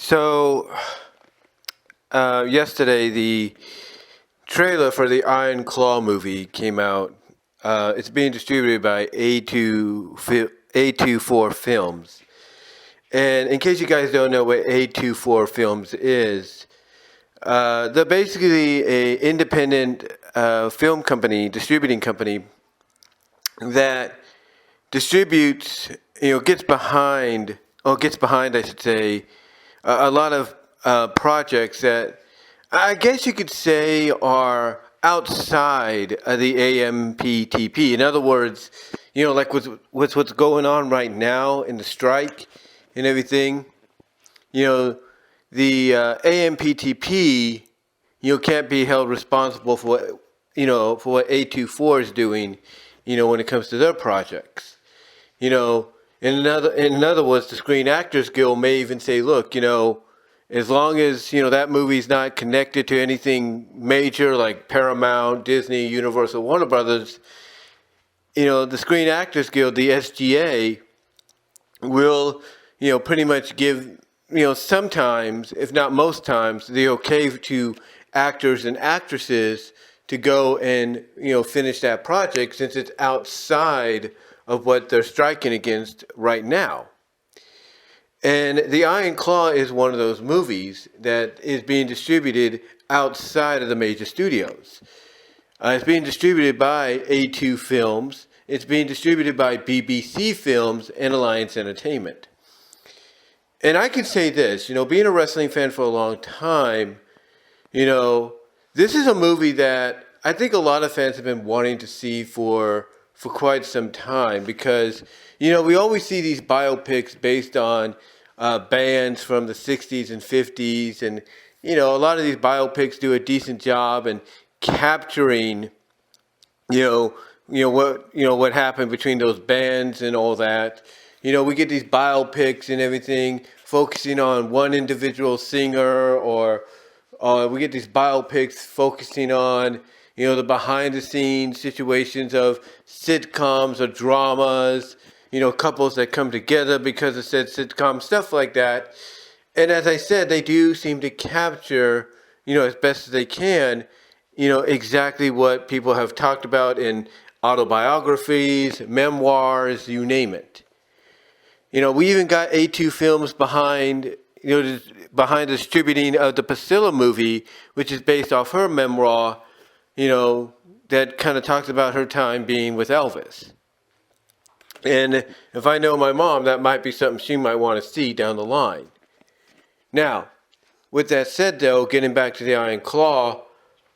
So, yesterday the trailer for the Iron Claw movie came out. It's being distributed by A24 Films. And in case you guys don't know what A24 Films is, they're basically a independent film company, distributing company that distributes, gets behind, I should say, a lot of projects that I guess you could say are outside of the AMPTP. In other words, like with what's going on right now in the strike and everything, you know, the AMPTP, can't be held responsible for what A24 is doing, when it comes to their projects. In other words, the Screen Actors Guild may even say, look, as long as that movie's not connected to anything major like Paramount, Disney, Universal, Warner Brothers, the Screen Actors Guild, the SGA, will pretty much give sometimes, if not most times, the okay to actors and actresses to go and finish that project since it's outside of what they're striking against right now. And The Iron Claw is one of those movies that is being distributed outside of the major studios. It's being distributed by A2 Films. It's being distributed by BBC Films and Alliance Entertainment. And I can say this, being a wrestling fan for a long time, this is a movie that I think a lot of fans have been wanting to see for quite some time because, we always see these biopics based on bands from the 60s and 50s. And, a lot of these biopics do a decent job in capturing, what happened between those bands and all that. We get these biopics and everything focusing on one individual singer, or we get these biopics focusing on, the behind the scenes situations of sitcoms or dramas, couples that come together because of said sitcom, stuff like that. And as I said, they do seem to capture, as best as they can, exactly what people have talked about in autobiographies, memoirs, you name it. We even got A2 Films behind the distributing of the Priscilla movie, which is based off her memoir, that kind of talks about her time being with Elvis. And if I know my mom, that might be something she might want to see down the line. Now, with that said, though, getting back to the Iron Claw,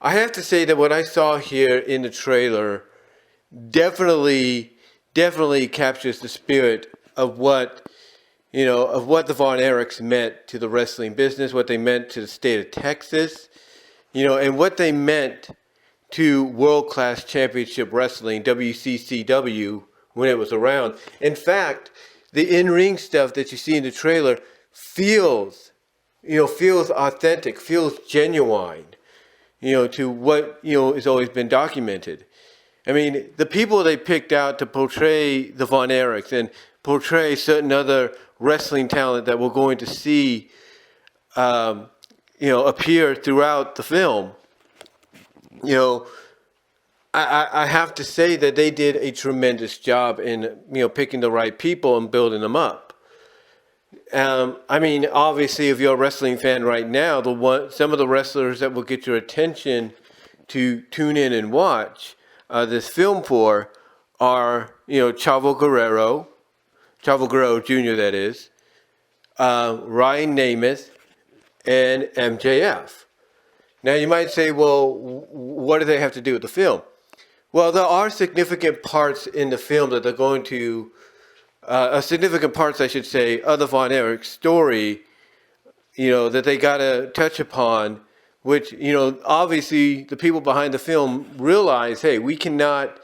I have to say that what I saw here in the trailer definitely captures the spirit of what the Von Erichs meant to the wrestling business, what they meant to the state of Texas, and what they meant to world-class championship wrestling, WCCW, when it was around. In fact, the in-ring stuff that you see in the trailer feels authentic, feels genuine, to what, has always been documented. I mean, the people they picked out to portray the Von Erichs and portray certain other wrestling talent that we're going to see, appear throughout the film, I have to say that they did a tremendous job in, picking the right people and building them up. Obviously, if you're a wrestling fan right now, some of the wrestlers that will get your attention to tune in and watch this film for are, Chavo Guerrero Jr., that is, Ryan Nemeth, and MJF. Now, you might say, well, what do they have to do with the film? Well, there are significant parts in the film that they're going to, significant parts, I should say, of the Von Erich story, that they got to touch upon, which, obviously the people behind the film realize, hey, we cannot,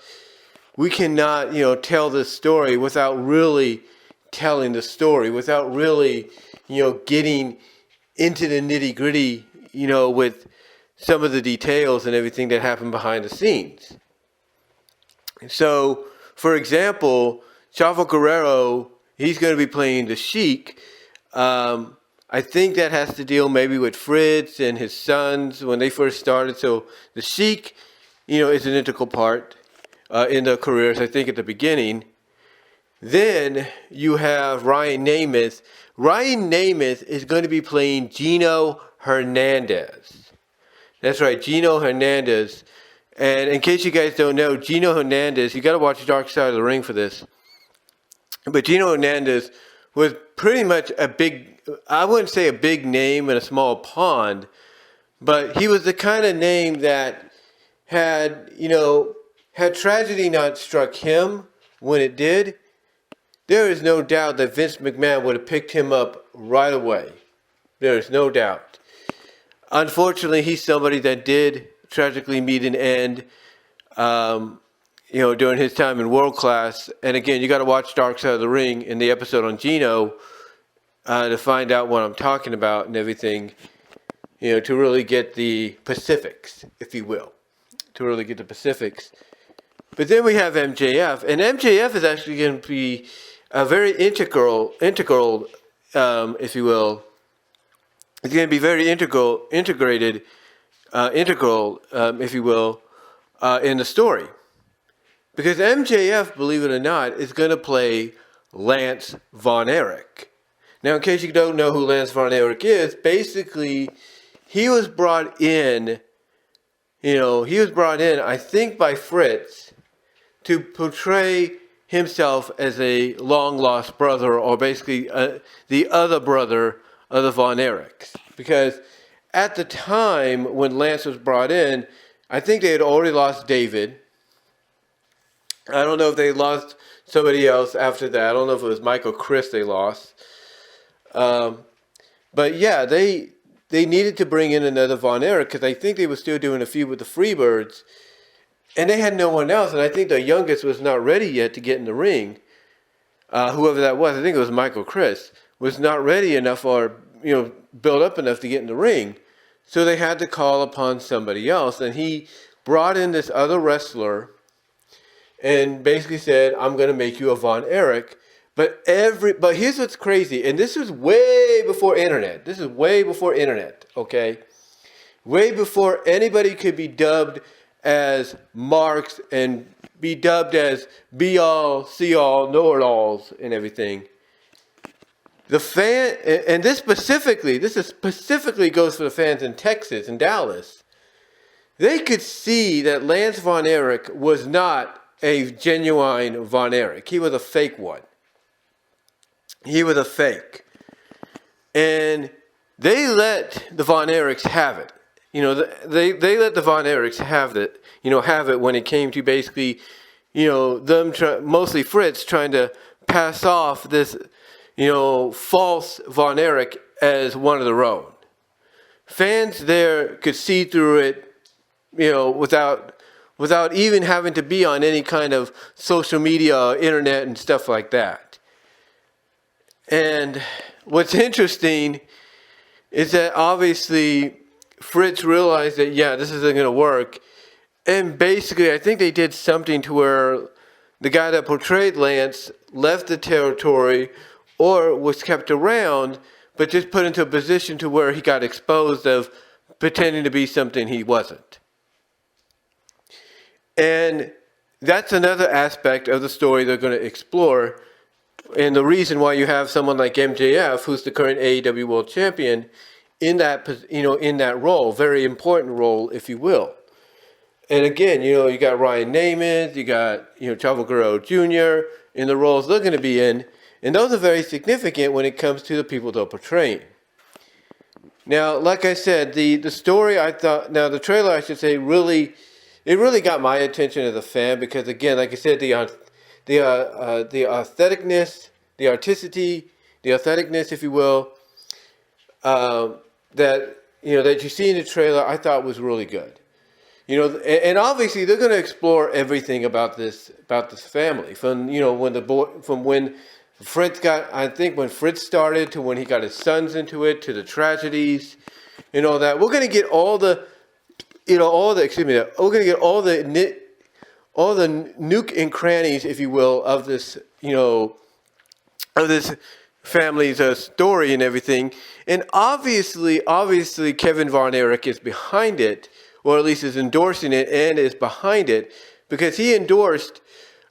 tell this story without really telling the story, without really, getting into the nitty gritty, with some of the details and everything that happened behind the scenes. So, for example, Chavo Guerrero, he's going to be playing the Sheik. I think that has to deal maybe with Fritz and his sons when they first started. So the Sheik, is an integral part in their careers, I think, at the beginning. Then you have Ryan Nemeth. Ryan Nemeth is going to be playing Gino Hernandez. That's right, Gino Hernandez. And in case you guys don't know, Gino Hernandez, you got to watch Dark Side of the Ring for this. But Gino Hernandez was pretty much I wouldn't say a big name in a small pond, but he was the kind of name that had tragedy not struck him when it did, there is no doubt that Vince McMahon would have picked him up right away. There is no doubt. Unfortunately, he's somebody that did tragically meet an end, during his time in World Class. And again, you got to watch Dark Side of the Ring in the episode on Gino to find out what I'm talking about and everything, to really get the specifics, if you will, to really get the specifics. But then we have MJF, and MJF is actually going to be a very integral, if you will. It's going to be very integrated, if you will, in the story. Because MJF, believe it or not, is going to play Lance Von Erich. Now, in case you don't know who Lance Von Erich is, basically, he was brought in, I think, by Fritz to portray himself as a long-lost brother, or basically the other brother of the Von Erichs. Because at the time when Lance was brought in, I think they had already lost David. I don't know if they lost somebody else after that. I don't know if it was Mike or Chris they lost. But yeah, they needed to bring in another Von Erich because I think they were still doing a feud with the Freebirds. And they had no one else. And I think the youngest was not ready yet to get in the ring. Whoever that was, I think it was Michael Chris, was not ready enough or, built up enough to get in the ring. So they had to call upon somebody else. And he brought in this other wrestler and basically said, I'm going to make you a Von Erich. But here's what's crazy. And this was way before internet. Okay? Way before anybody could be dubbed as Marks and be dubbed as be-all, see-all, know-it-alls and everything. The fan, and this specifically goes for the fans in Texas and Dallas. They could see that Lance Von Erich was not a genuine Von Erich. He was a fake one. He was a fake. And they let the Von Erichs have it. They let the Von Erichs have it when it came to basically, mostly Fritz trying to pass off this, false Von Erich as one of their own. Fans there could see through it, without even having to be on any kind of social media or internet and stuff like that. And what's interesting is that obviously Fritz realized that, this isn't going to work. And basically, I think they did something to where the guy that portrayed Lance left the territory or was kept around, but just put into a position to where he got exposed of pretending to be something he wasn't. And that's another aspect of the story they're going to explore. And the reason why you have someone like MJF, who's the current AEW World Champion, in that role, very important role, if you will. And again, you got Ryan Nemeth, you got, Chavo Guerrero Jr. in the roles they're going to be in. And those are very significant when it comes to the people they're portraying. Now, like I said, the story, the trailer, I should say, really got my attention as a fan because, again, like I said, the aestheticness, the articity, the aestheticness, if you will, that you see in the trailer, I thought was really good. And obviously they're going to explore everything about this family from when Fritz when Fritz started to when he got his sons into it to the tragedies and all that. We're going to get all the nook and crannies, if you will, of this family's story and everything. And obviously, Kevin Von Erich is behind it, or at least is endorsing it and is behind it, because he endorsed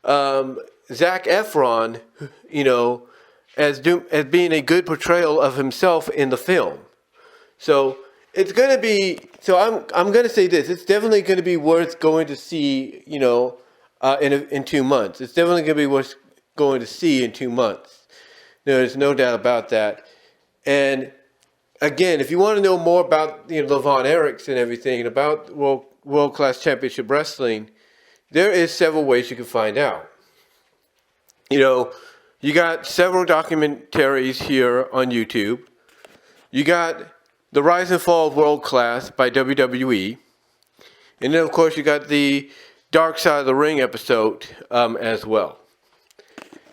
Zac Efron, as being a good portrayal of himself in the film. So it's going to be. So I'm going to say this. It's definitely going to be worth going to see. In 2 months. It's definitely going to be worth going to see in 2 months. There's no doubt about that. And again, if you want to know more about the Von Erichs and everything, and about World Class Championship Wrestling, there is several ways you can find out. You got several documentaries here on YouTube. You got The Rise and Fall of World Class by WWE. And then, of course, you got the Dark Side of the Ring episode as well.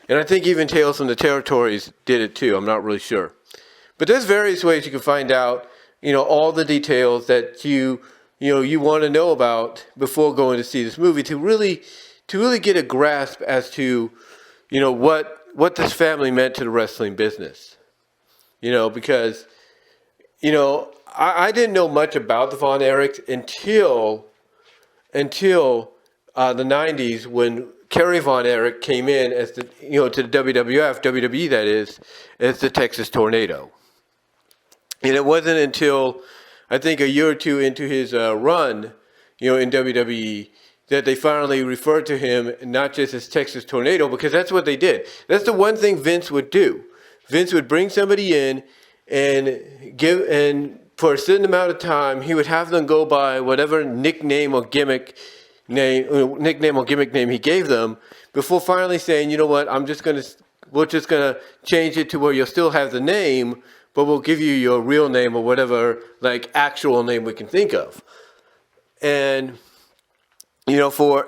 And I think even Tales from the Territories did it too. I'm not really sure. But there's various ways you can find out, all the details that you want to know about before going to see this movie, to really get a grasp as to, what this family meant to the wrestling business. Because, I didn't know much about the Von Erichs until the 90s, when Kerry Von Erich came in as to the WWE, that is, as the Texas Tornado. And it wasn't until, I think, a year or two into his run, in WWE, that they finally referred to him not just as Texas Tornado, because that's what they did. That's the one thing Vince would do. Vince would bring somebody in and for a certain amount of time, he would have them go by whatever nickname or gimmick name he gave them, before finally saying, you know what, we're just gonna change it to where you'll still have the name, but we'll give you your real name or whatever, like, actual name we can think of. And for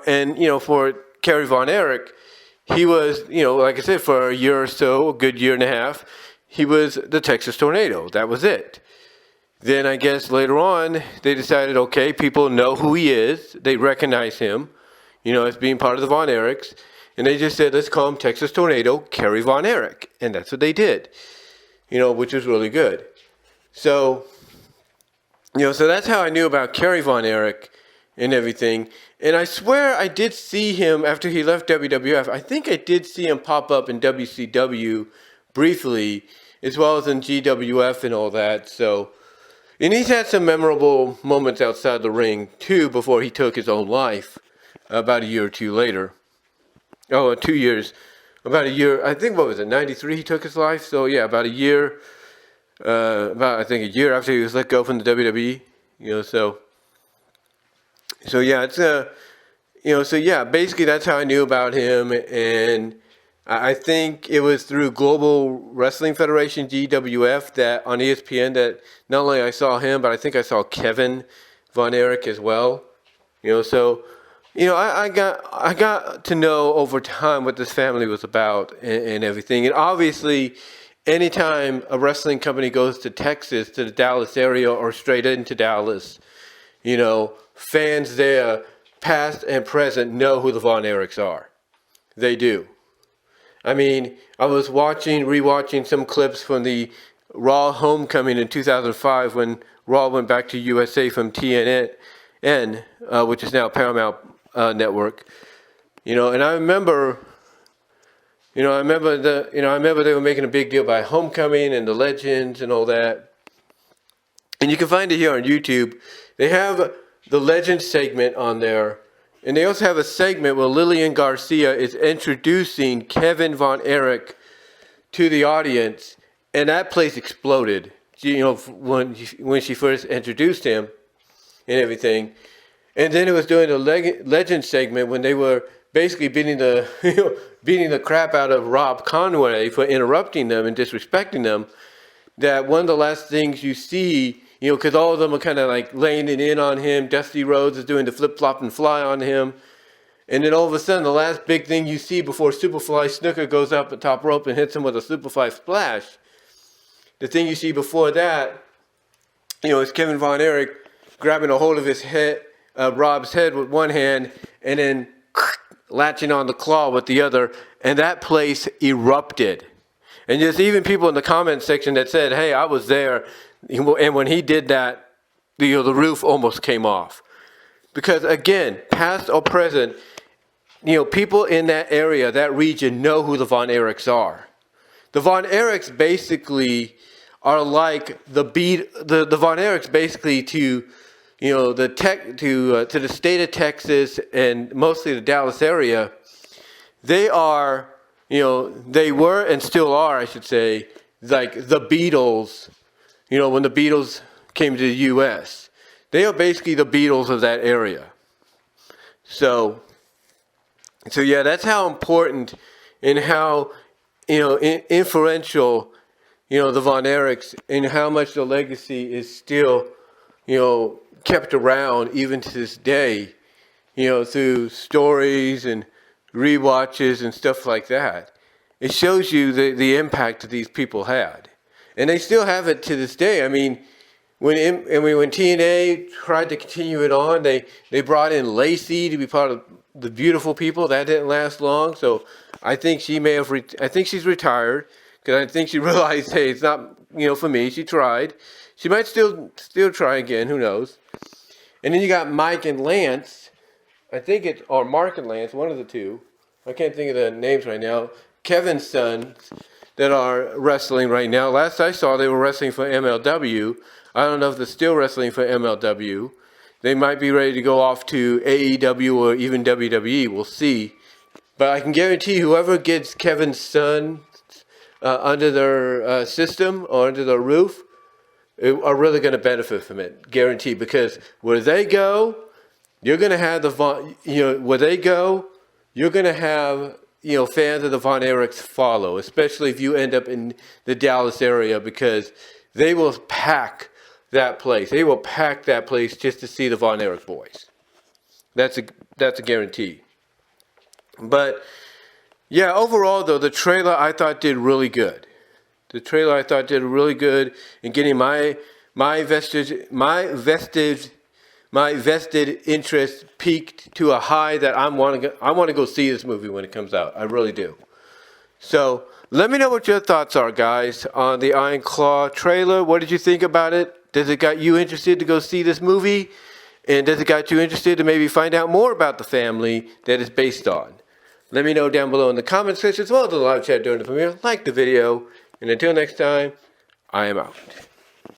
Kerry Von Erich, he was, like I said, for a year or so, a good year and a half, he was the Texas Tornado. That was it. Then I guess later on, they decided, okay, people know who he is. They recognize him, as being part of the Von Erichs. And they just said, let's call him Texas Tornado, Kerry Von Erich. And that's what they did, which was really good. So, so that's how I knew about Kerry Von Erich and everything. And I swear I did see him after he left WWF. I think I did see him pop up in WCW briefly, as well as in GWF and all that. So, and he's had some memorable moments outside the ring, too, before he took his own life about a year or two later. 2 years. About a year, I think, 93 he took his life? So, yeah, about a year, a year after he was let go from the WWE, so yeah, it's, basically that's how I knew about him. And I think it was through Global Wrestling Federation, GWF, that on ESPN, that not only I saw him, but I think I saw Kevin Von Erich as well. I got to know over time what this family was about and everything. And obviously, anytime a wrestling company goes to Texas, to the Dallas area, or straight into Dallas, fans there, past and present, know who the Von Erichs are. They do. I mean, I was rewatching some clips from the Raw Homecoming in 2005, when Raw went back to USA from TNN, which is now Paramount Network. And I remember, they were making a big deal by Homecoming and the Legends and all that. And you can find it here on YouTube. They have the Legends segment on there. And they also have a segment where Lillian Garcia is introducing Kevin Von Erich to the audience, and that place exploded. When she first introduced him and everything. And then it was during the Legend segment when they were basically beating the crap out of Rob Conway for interrupting them and disrespecting them. That one of the last things you see, because all of them are kind of like laying it in on him. Dusty Rhodes is doing the flip-flop and fly on him. And then all of a sudden, the last big thing you see before Superfly Snooker goes up the top rope and hits him with a Superfly Splash, the thing you see before that, is Kevin Von Erich grabbing a hold of his head, Rob's head with one hand, and then latching on the claw with the other. And that place erupted. And there's even people in the comment section that said, hey, I was there, and when he did that, the roof almost came off. Because again, past or present, people in that area, that region, know who the Von Erichs are. The Von Erichs basically are like the Von Erichs basically to the state of Texas and mostly the Dallas area. They are, they were and still are, I should say, like the Beatles. When the Beatles came to the U.S., they are basically the Beatles of that area. So yeah, that's how important and how influential the Von Erichs, and how much the legacy is still kept around even to this day, through stories and rewatches and stuff like that. It shows you the impact that these people had, and they still have it to this day. I mean, when TNA tried to continue it on, they brought in Lacey to be part of the Beautiful People. That didn't last long, so I think she may have. I think she's retired, because I think she realized, hey, it's not for me. She tried. She might still try again. Who knows? And then you got Mike and Lance. I think it's, or Mark and Lance, one of the two. I can't think of the names right now. Kevin's sons that are wrestling right now. Last I saw, they were wrestling for MLW. I don't know if they're still wrestling for MLW. They might be ready to go off to AEW or even WWE. We'll see. But I can guarantee whoever gets Kevin's son under their system or under their roof are really going to benefit from it. Guaranteed. Because where they go, you're going to have where they go, you're going to have fans of the Von Erichs follow, especially if you end up in the Dallas area, because they will pack that place. They will pack that place just to see the Von Erich boys. That's a guarantee. But yeah, overall though, the trailer I thought did really good. The trailer I thought did really good in getting my vested interest peaked to a high that I want to go see this movie when it comes out. I really do. So let me know what your thoughts are, guys, on the Iron Claw trailer. What did you think about it? Does it got you interested to go see this movie? And does it got you interested to maybe find out more about the family that it's based on? Let me know down below in the comment section, as well as the live chat during the premiere. Like the video. And until next time, I am out.